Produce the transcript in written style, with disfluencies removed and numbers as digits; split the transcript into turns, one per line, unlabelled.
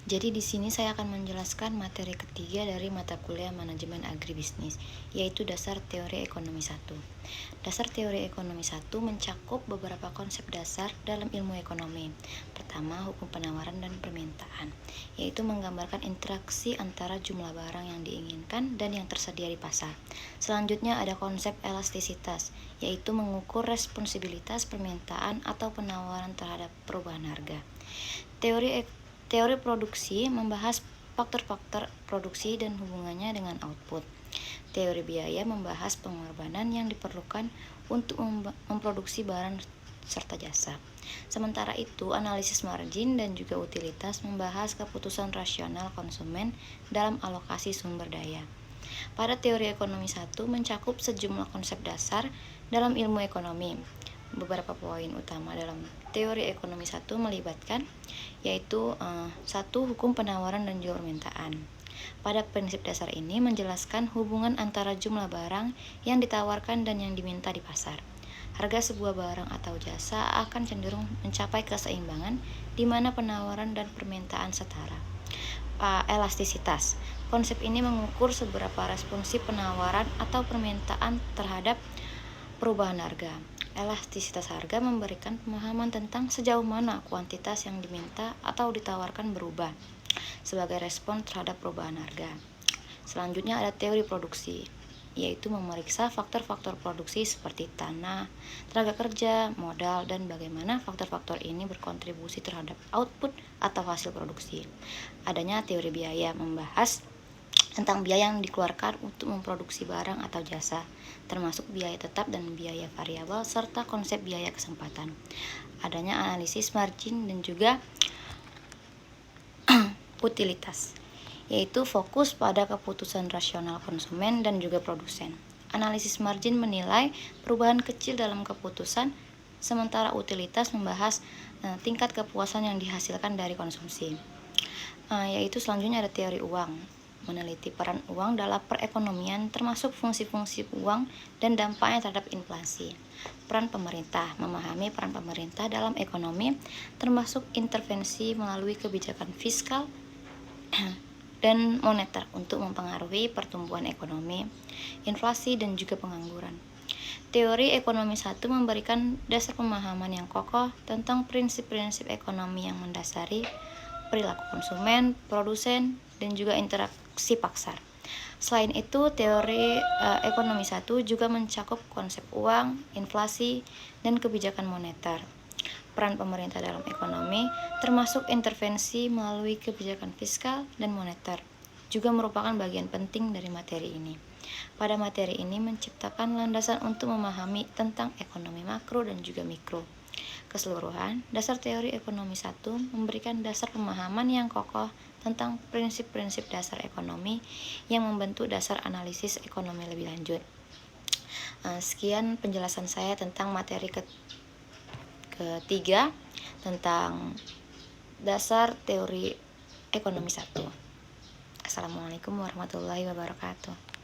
Jadi di sini saya akan menjelaskan materi ketiga dari mata kuliah Manajemen Agribisnis, yaitu Dasar Teori Ekonomi 1. Dasar Teori Ekonomi 1 mencakup beberapa konsep dasar dalam ilmu ekonomi. Pertama, hukum penawaran dan permintaan, yaitu menggambarkan interaksi antara jumlah barang yang diinginkan dan yang tersedia di pasar. Selanjutnya ada konsep elastisitas, yaitu mengukur responsibilitas permintaan atau penawaran terhadap perubahan harga. Teori produksi membahas faktor-faktor produksi dan hubungannya dengan output. Teori biaya membahas pengorbanan yang diperlukan untuk memproduksi barang serta jasa. Sementara itu, analisis margin dan juga utilitas membahas keputusan rasional konsumen dalam alokasi sumber daya. Pada teori ekonomi 1 mencakup sejumlah konsep dasar dalam ilmu ekonomi. Beberapa poin utama dalam teori ekonomi 1 melibatkan yaitu 1. Hukum penawaran dan juga permintaan. Pada prinsip dasar ini menjelaskan hubungan antara jumlah barang yang ditawarkan dan yang diminta di pasar. Harga sebuah barang atau jasa akan cenderung mencapai keseimbangan di mana penawaran dan permintaan setara. Elastisitas. Konsep ini mengukur seberapa responsif penawaran atau permintaan terhadap perubahan harga. Elastisitas harga memberikan pemahaman tentang sejauh mana kuantitas yang diminta atau ditawarkan berubah sebagai respon terhadap perubahan harga. Selanjutnya ada teori produksi, yaitu memeriksa faktor-faktor produksi seperti tanah, tenaga kerja, modal, dan bagaimana faktor-faktor ini berkontribusi terhadap output atau hasil produksi. Adanya teori biaya membahas tentang biaya yang dikeluarkan untuk memproduksi barang atau jasa, termasuk biaya tetap dan biaya variabel, serta konsep biaya kesempatan. Adanya analisis margin dan juga utilitas, yaitu fokus pada keputusan rasional konsumen dan juga produsen. Analisis margin menilai perubahan kecil dalam keputusan, sementara utilitas membahas tingkat kepuasan yang dihasilkan dari konsumsi. Yaitu selanjutnya ada teori uang, meneliti peran uang dalam perekonomian termasuk fungsi-fungsi uang dan dampaknya terhadap inflasi. Peran pemerintah, memahami peran pemerintah dalam ekonomi termasuk intervensi melalui kebijakan fiskal dan moneter untuk mempengaruhi pertumbuhan ekonomi, inflasi, dan juga pengangguran. Teori ekonomi 1 memberikan dasar pemahaman yang kokoh tentang prinsip-prinsip ekonomi yang mendasari perilaku konsumen, produsen, dan juga interaksi pasar. Selain itu, teori ekonomi 1 juga mencakup konsep uang, inflasi, dan kebijakan moneter. Peran pemerintah dalam ekonomi termasuk intervensi melalui kebijakan fiskal dan moneter juga merupakan bagian penting dari materi ini. Pada materi ini menciptakan landasan untuk memahami tentang ekonomi makro dan juga mikro. Keseluruhan, dasar teori ekonomi 1 memberikan dasar pemahaman yang kokoh tentang prinsip-prinsip dasar ekonomi yang membentuk dasar analisis ekonomi lebih lanjut. Sekian penjelasan saya tentang materi ketiga tentang dasar teori ekonomi 1. Assalamualaikum warahmatullahi wabarakatuh.